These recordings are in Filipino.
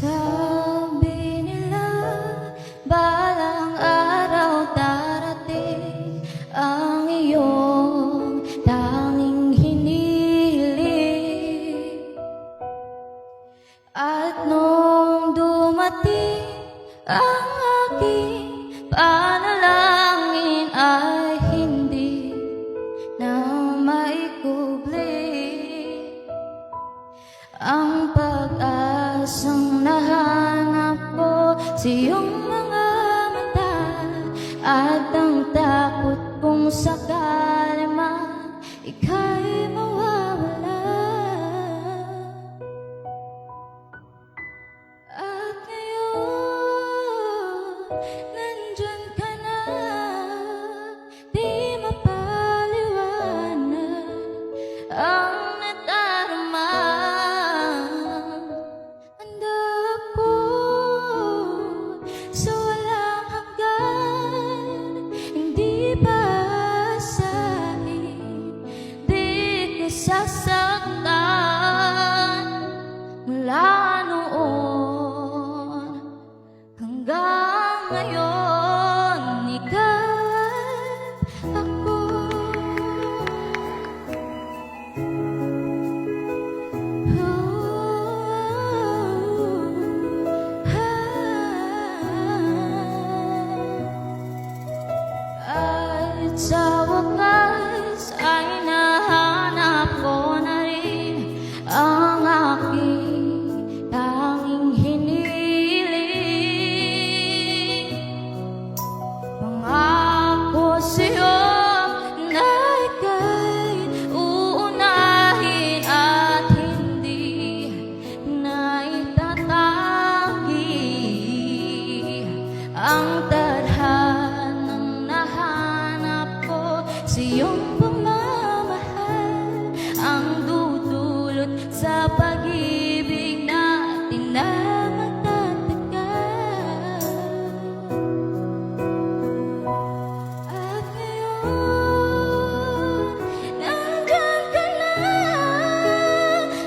Sabi nila, balang araw darating ang iyong tanging hiniling. At nung dumating ang aking panalangin ay hindi na maikubli. Ang pag-asang nahanap ko sa iyong mga mata, at ang takot kung sakali man ika'y mawawala. At ngayon, nandyan ka na, di mapaliwanag ang nadarama. Handa ako sa walang hanggan, hindi basahin, di ka sasaktan. Mula noon hanggang ngayon, ikaw at ako. At sa wakas ay nahanap ko na rin ang aking tanging hiniling. Pangako sa'yo na ika'y uunahin at hindi na itatanggi. Ang tadhanang nahanap ko sa iyong pagmamahal, ang dudulot sa pag-ibig natin na magtatagal. At ngayon, nandyan ka na,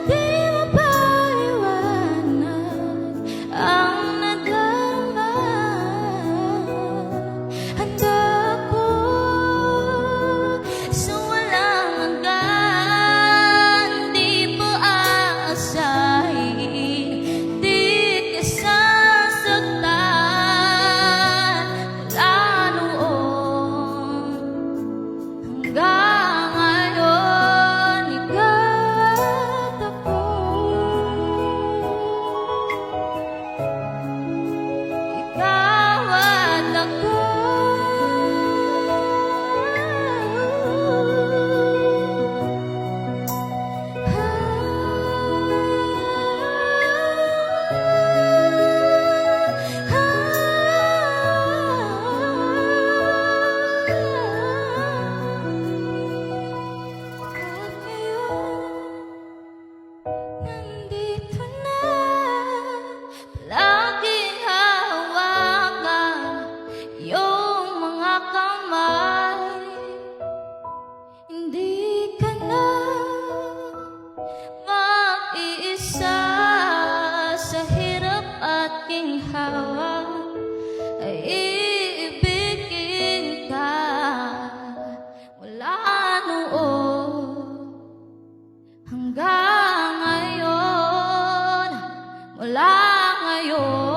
di mapaliwanag ang nadarama. Handa ako sa walang hanggan, di mo aasahin, di ka sasaktan. Mula noon hanggang ngayon, ikaw at ako. Ikaw at ako. At ngayon, nandito na, palaging hahawakan iyong mga kamay. Hindi ka na mag-iisa sa hirap at ginhawa, ay iibigin ka. Mula noon hanggang ngayon, mula ngayon